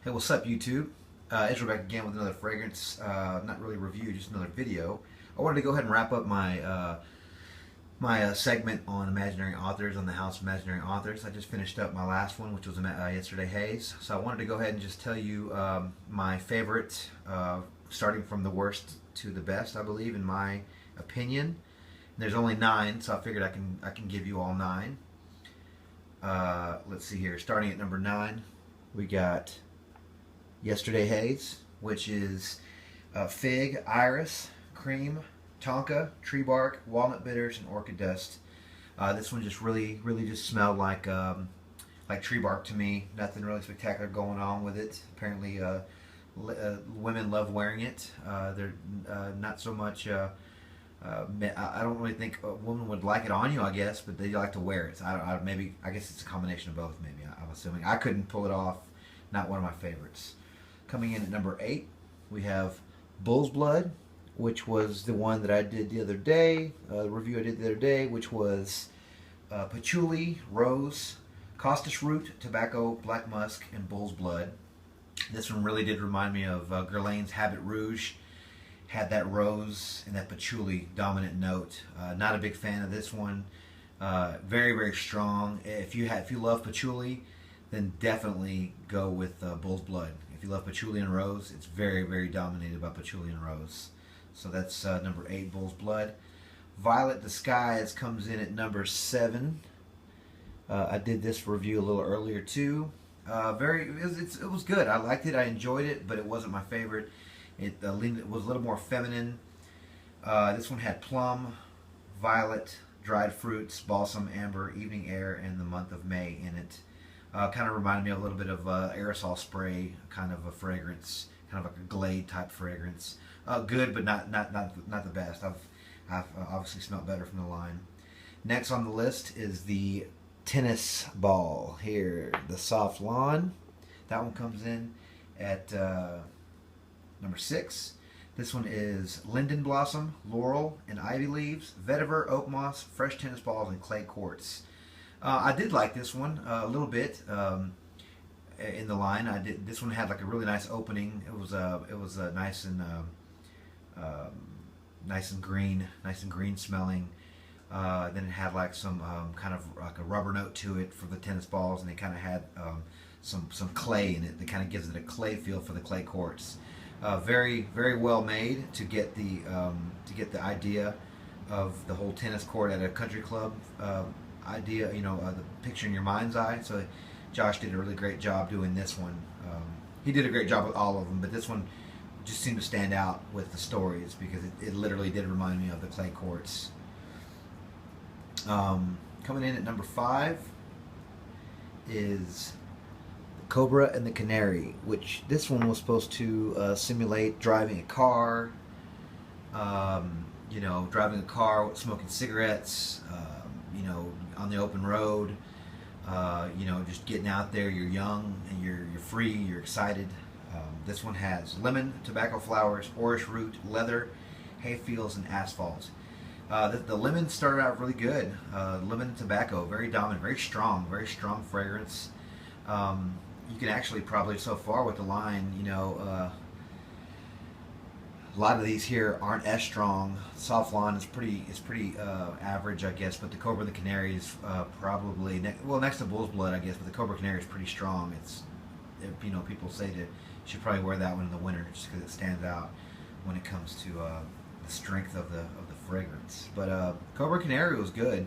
Hey, what's up, YouTube? Ezra back again with another fragrance, not really review, just another video. I wanted to go ahead and wrap up my segment on imaginary authors, on the House of Imaginary Authors. I just finished up my last one, which was yesterday Haze. So I wanted to go ahead and just tell you my favorite, starting from the worst to the best, I believe, in my opinion. There's only 9, so I figured I can give you all 9. Let's see here. Starting at number 9, we got Yesterday Haze, which is fig, iris, cream, tonka, tree bark, walnut bitters, and orchid dust. This one just really just smelled like tree bark to me. Nothing really spectacular going on with it. Apparently, women love wearing it. They're not so much. I don't really think a woman would like it on you, I guess, but they like to wear it. So I guess it's a combination of both. Maybe I'm assuming. I couldn't pull it off. Not one of my favorites. Coming in at number 8, we have Bull's Blood, which was the one that I did the other day, the review I did the other day, which was patchouli, rose, costus root, tobacco, black musk, and bull's blood. This one really did remind me of Guerlain's Habit Rouge. Had that rose and that patchouli dominant note. Not a big fan of this one. Very strong. If you love patchouli, then definitely go with Bull's Blood. If you love patchouli and rose, it's very dominated by patchouli and rose. So that's number 8, Bull's Blood. Violet Disguise comes in at number 7. I did this review a little earlier too. It was good. I liked it. I enjoyed it, but it wasn't my favorite. It was a little more feminine. This one had plum, violet, dried fruits, balsam, amber, evening air, and the month of May in it. Kind of reminded me a little bit of aerosol spray, kind of a fragrance, kind of like a Glade type fragrance. Good, but not the best. I've obviously smelled better from the line. Next on the list is the Tennis Ball here, the Soft Lawn. That one comes in at number 6. This one is Linden Blossom, Laurel, and Ivy Leaves, Vetiver, Oak Moss, Fresh Tennis Balls, and Clay Quartz. I did like this one a little bit in the line. This one had like a really nice opening. It was nice and green smelling. Then it had like some kind of like a rubber note to it for the tennis balls, and it kind of had some clay in it that kind of gives it a clay feel for the clay quartz. Very well made to get the idea of the whole tennis court at a country club idea, the picture in your mind's eye. So Josh did a really great job doing this one. He did a great job with all of them, but this one just seemed to stand out with the stories because it literally did remind me of the clay courts. Coming in at number 5 is the Cobra and the Canary, which this one was supposed to simulate driving a car, driving a car, smoking cigarettes, on the open road, just getting out there. You're young and you're free, you're excited. This one has lemon, tobacco flowers, orris root, leather, hay fields, and asphalt. The lemon started out really good. Lemon and tobacco, very dominant, very strong fragrance. You can actually probably, so far with the line, a lot of these here aren't as strong. Soft Lawn is pretty average, I guess, but the Cobra and the Canary is probably next to Bull's Blood, I guess, but the Cobra Canary is pretty strong. People say you should probably wear that one in the winter just because it stands out when it comes to the strength of the fragrance. But Cobra Canary was good.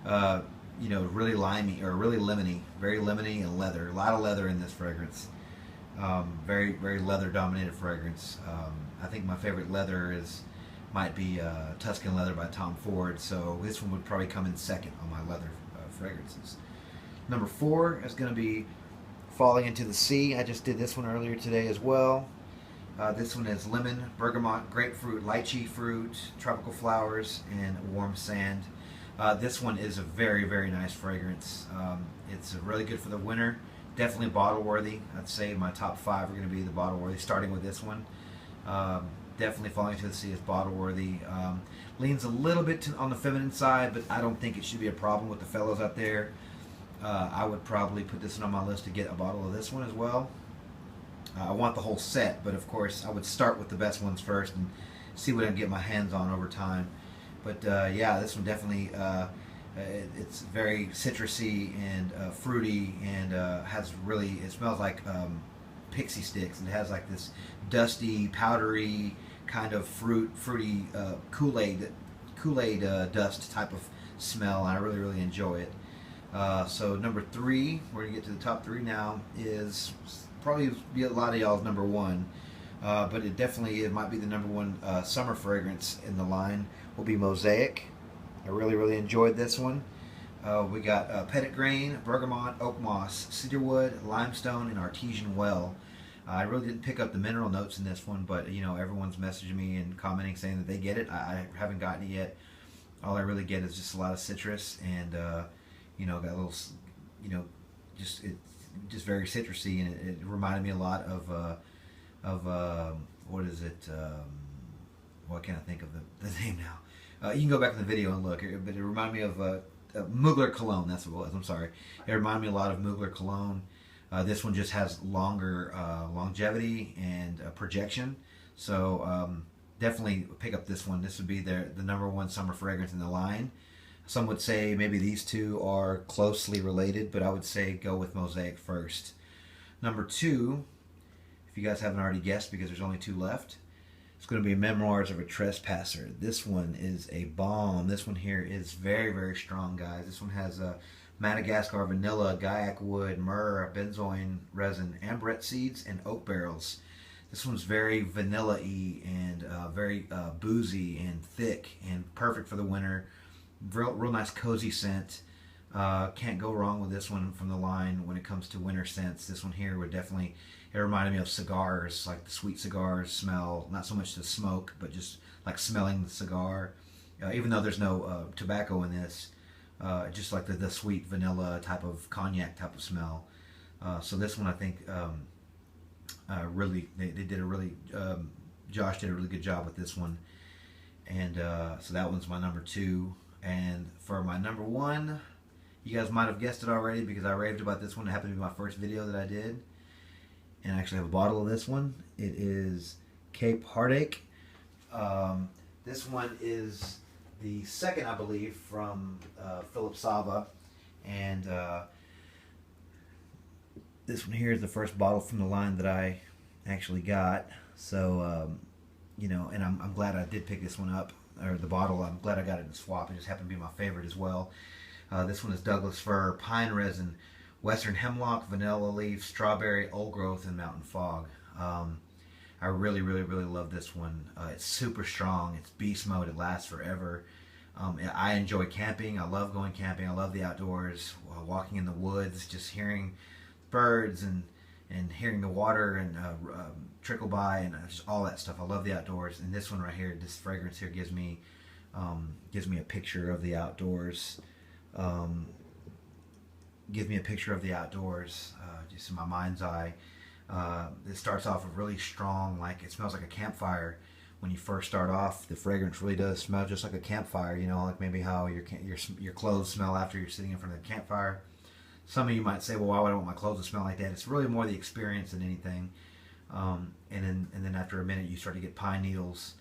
Really limey or really lemony, very lemony, and leather. A lot of leather in this fragrance. Very leather dominated fragrance. I think my favorite leather might be Tuscan Leather by Tom Ford, so this one would probably come in second on my leather fragrances. Number 4 is going to be Falling into the Sea. I just did this one earlier today as well. This one is lemon, bergamot, grapefruit, lychee fruit, tropical flowers, and warm sand. This one is a very nice fragrance. It's really good for the winter. Definitely bottle worthy. I'd say my top 5 are going to be the bottle worthy, starting with this one. Definitely Falling into the Sea is bottle worthy. Leans a little bit on the feminine side, but I don't think it should be a problem with the fellows out there. I would probably put this one on my list to get a bottle of this one as well. I want the whole set, but of course I would start with the best ones first and see what I can get my hands on over time. But yeah, this one definitely, it's very citrusy and fruity, and has really, it smells like pixie sticks. It has like this dusty, powdery kind of fruity Kool-Aid dust type of smell. And I really, really enjoy it. So number 3, we're gonna get to the top 3 now, is probably be a lot of y'all's number 1, but it might be the number 1 summer fragrance in the line. Will be Mosaic. I really, really enjoyed this one. We got Petit Grain, Bergamot, Oak Moss, Cedarwood, Limestone, and Artesian Well. I really didn't pick up the mineral notes in this one, but you know, everyone's messaging me and commenting saying that they get it. I haven't gotten it yet. All I really get is just a lot of citrus, and you know, got a little, you know, just very citrusy, and it reminded me a lot of what is it? What can I think of the name now? You can go back in the video and look, but it reminded me of Mugler Cologne. That's what it was. I'm sorry. It reminded me a lot of Mugler Cologne. This one just has longer longevity and projection. So definitely pick up this one. This would be the number 1 summer fragrance in the line. Some would say maybe these two are closely related, but I would say go with Mosaic first. Number 2, if you guys haven't already guessed, because there's only 2 left, it's going to be Memoirs of a Trespasser. This one is a bomb. This one here is very, very strong, guys. This one has Madagascar vanilla, guaiac wood, myrrh, benzoin resin, ambrette seeds, and oak barrels. This one's very vanilla-y and very boozy and thick and perfect for the winter. Real nice cozy scent. Can't go wrong with this one from the line when it comes to winter scents. This one here would definitely, it reminded me of cigars, like the sweet cigars smell, not so much the smoke, but just like smelling the cigar. Even though there's no tobacco in this, just like the sweet vanilla type of cognac type of smell. So this one, I think, really, they did a really, Josh did a really good job with this one. And so that one's my number 2. And for my number 1, you guys might have guessed it already because I raved about this one. It happened to be my first video that I did. And I actually have a bottle of this one. It is Cape Heartache. This one is the second, I believe, from Philip Sava. And this one here is the first bottle from the line that I actually got. So, you know, and I'm glad I did pick this one up, or the bottle. I'm glad I got it in swap. It just happened to be my favorite as well. This one is Douglas Fir, Pine Resin, Western Hemlock, Vanilla Leaf, Strawberry, Old Growth, and Mountain Fog. I really, really, really love this one. It's super strong. It's beast mode. It lasts forever. I enjoy camping. I love going camping. I love the outdoors, walking in the woods, just hearing birds and hearing the water and trickle by, and just all that stuff. I love the outdoors. And this one right here, this fragrance here gives me a picture of the outdoors. Give me a picture of the outdoors, just in my mind's eye. It starts off with really strong, like it smells like a campfire. When you first start off, the fragrance really does smell just like a campfire. You know, like maybe how your clothes smell after you're sitting in front of the campfire. Some of you might say, well, why would I want my clothes to smell like that? It's really more the experience than anything. And then after a minute, you start to get pine needles.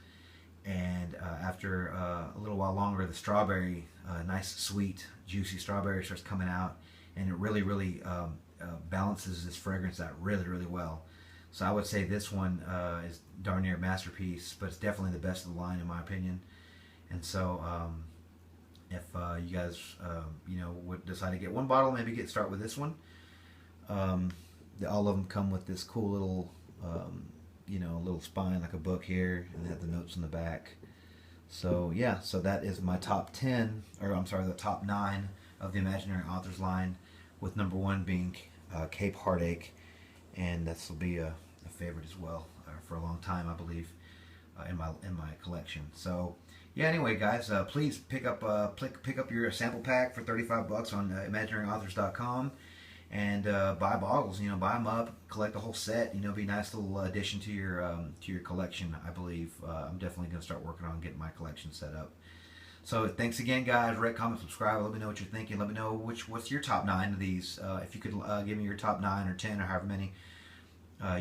And after a little while longer, the strawberry, nice, sweet, juicy strawberry starts coming out. And it really, really balances this fragrance out really, really well. So I would say this one is darn near a masterpiece, but it's definitely the best of the line in my opinion. And so if you guys you know, would decide to get one bottle, maybe start with this one. All of them come with this cool little you know, little spine like a book here, and they have the notes in the back. So yeah, so that is my top 10, or I'm sorry, the top 9 of the Imaginary Authors line, with number 1 being Cape Heartache, and this will be a favorite as well for a long time, I believe, in my collection. So yeah, anyway, guys, please pick up your sample pack for $35 on imaginaryauthors.com, and buy bottles. You know, buy them up, collect the whole set. You know, be a nice little addition to your collection. I believe I'm definitely going to start working on getting my collection set up. So thanks again, guys. Rate, comment, subscribe. Let me know what you're thinking. Let me know what's your top 9 of these. If you could give me your top 9 or 10 or however many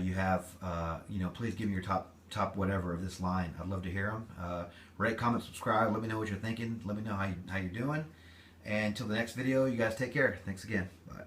you have, please give me your top whatever of this line. I'd love to hear them. Rate, comment, subscribe. Let me know what you're thinking. Let me know how you're doing. And until the next video, you guys take care. Thanks again. Bye.